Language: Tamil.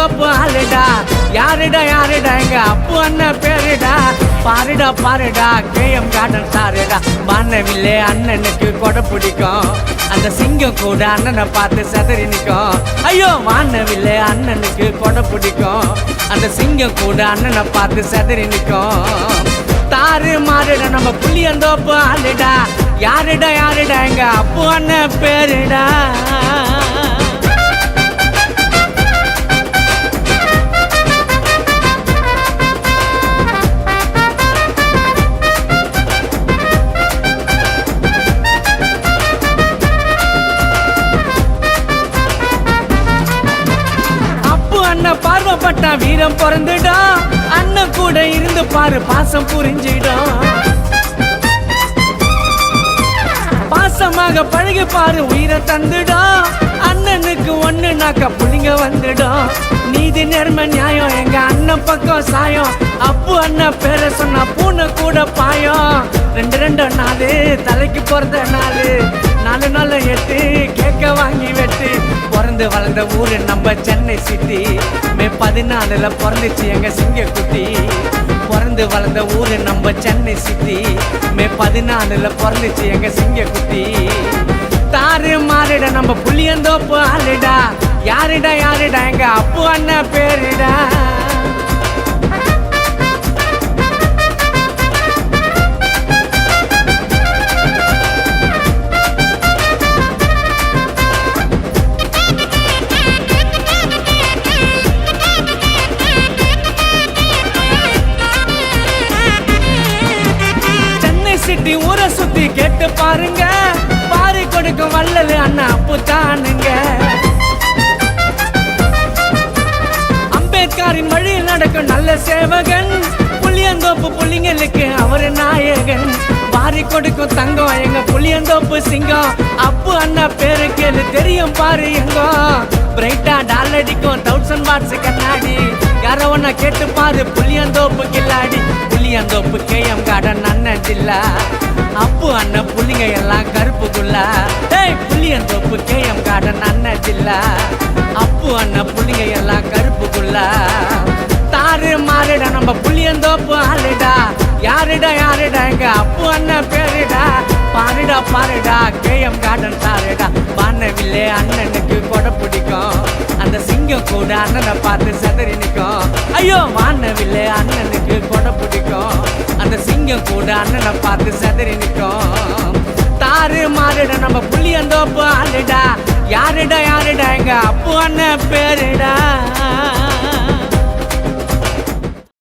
புளியந்தோப்பு ஆளுடா. யாருடா யாருடா எங்க அப்பு அண்ணன் பேருடா. பாருடா பாருடா கேஎம் கார்டன் சாருடா. வானவில்லே அண்ணனுக்கு கொடை பிடிக்கும். அந்த சிங்கம் கூட அண்ணனை பார்த்து செதறி நிற்கும். ஐயோ வானவில்லே அண்ணனுக்கு கொடை பிடிக்கும். அந்த சிங்கம் கூட அண்ணனை பார்த்து செதறி நிற்கும். தாறு மாறுடா நம்ம புளியந்தோப்பு ஆளுடா. யாருடா யாருடா எங்க அப்பு அண்ணன் பேருடா. பார்வப்பட்ட வீரம் பிறந்துடும். அண்ணன் கூட இருந்து பாரு பாசம் புரிஞ்சிடும். பாசமாக பழகி பாரு உயிரை தந்துடும். அண்ணனுக்கு ஒண்ணுனாக்க புள்ளிங்க வந்துடும். நீதி நேர்மை நியாயம் எங்க அண்ணன் பக்கம் சாயம். அப்பு அண்ணன் பேரை சொன்னா பூனை கூட பாயம். 2 நாலு தலைக்கு பிறந்த நாலு 4 8 கேக்க வாங்கி வெட்டு. பிறந்து வளர்ந்த ஊரு நம்ம சென்னை சிட்டி. மே 14 பிறந்துச்சு எங்க சிங்கக்குட்டி. பிறந்து வளர்ந்த ஊரு நம்ம சென்னை சிட்டி. மே 14 பிறந்துச்சு எங்க சிங்கக்குட்டி. தாறு மாறுடா நம்ம புளியந்தோப்பு ஆளுடா. யாருடா யாருடா எங்க அப்பு அண்ணன் பேருடா. சிட்டி ஊரை சுத்தி கேட்டு பாருங்க. பாரி கொடுக்கும் வள்ளல் அண்ணா அப்பு தானுங்க. அம்பேத்கரின் வழியில் நடக்கும் நல்ல சேவகன். புளியந்தோப்பு புள்ளிங்களுக்கு அவரு நாயகன். பாரி கொடுக்கும் தங்கம் எங்க புளியந்தோப்பு சிங்கம். அப்பு அண்ணா பேரு கேளு தெரியும் பாரு எங்கோ. பிரைட்டா டால் அடிக்கும் 1000 வாட்ஸ் கண்ணாடி. யார ஒன்ன கேட்டு பாரு புளியந்தோப்பு கில்லாடி. புளியந்தோப்பு கேஎம் கார்டன் அண்ணன் ஜில்லா. அப்பு அண்ணன் புள்ளிங்க எல்லாம் கருப்புக்குள்ளா. புளியந்தோப்பு கேஎம் கார்டன் அண்ணன் ஜில்லா. அப்பு அண்ணன் புள்ளிங்க எல்லாம் கருப்புக்குள்ளா. தாறு மாறுடா நம்ம புளியந்தோப்பு ஆளுடா. யாருடா யாருடா எங்க அப்பு அண்ணன் பேருடா. பாருடா பாருடா கேஎம் கார்டன் சாருடா. வானவில்லே அண்ணனுக்கு கொடை பிடிக்கும். அந்த சிங்கம் கூட அண்ணனை பார்த்து செதறி நிற்கும். ஐயோ வானவில்லே அண்ணனுக்கு கொடை பிடிக்கும். அந்த சிங்கம் கூட அண்ணனை பார்த்து செதறி நிற்கும். தாறு மாறுடா நம்ம புளியந்தோப்பு ஆளுடா. யாருடா யாருடா எங்க அப்பு அண்ணன் பேருடா.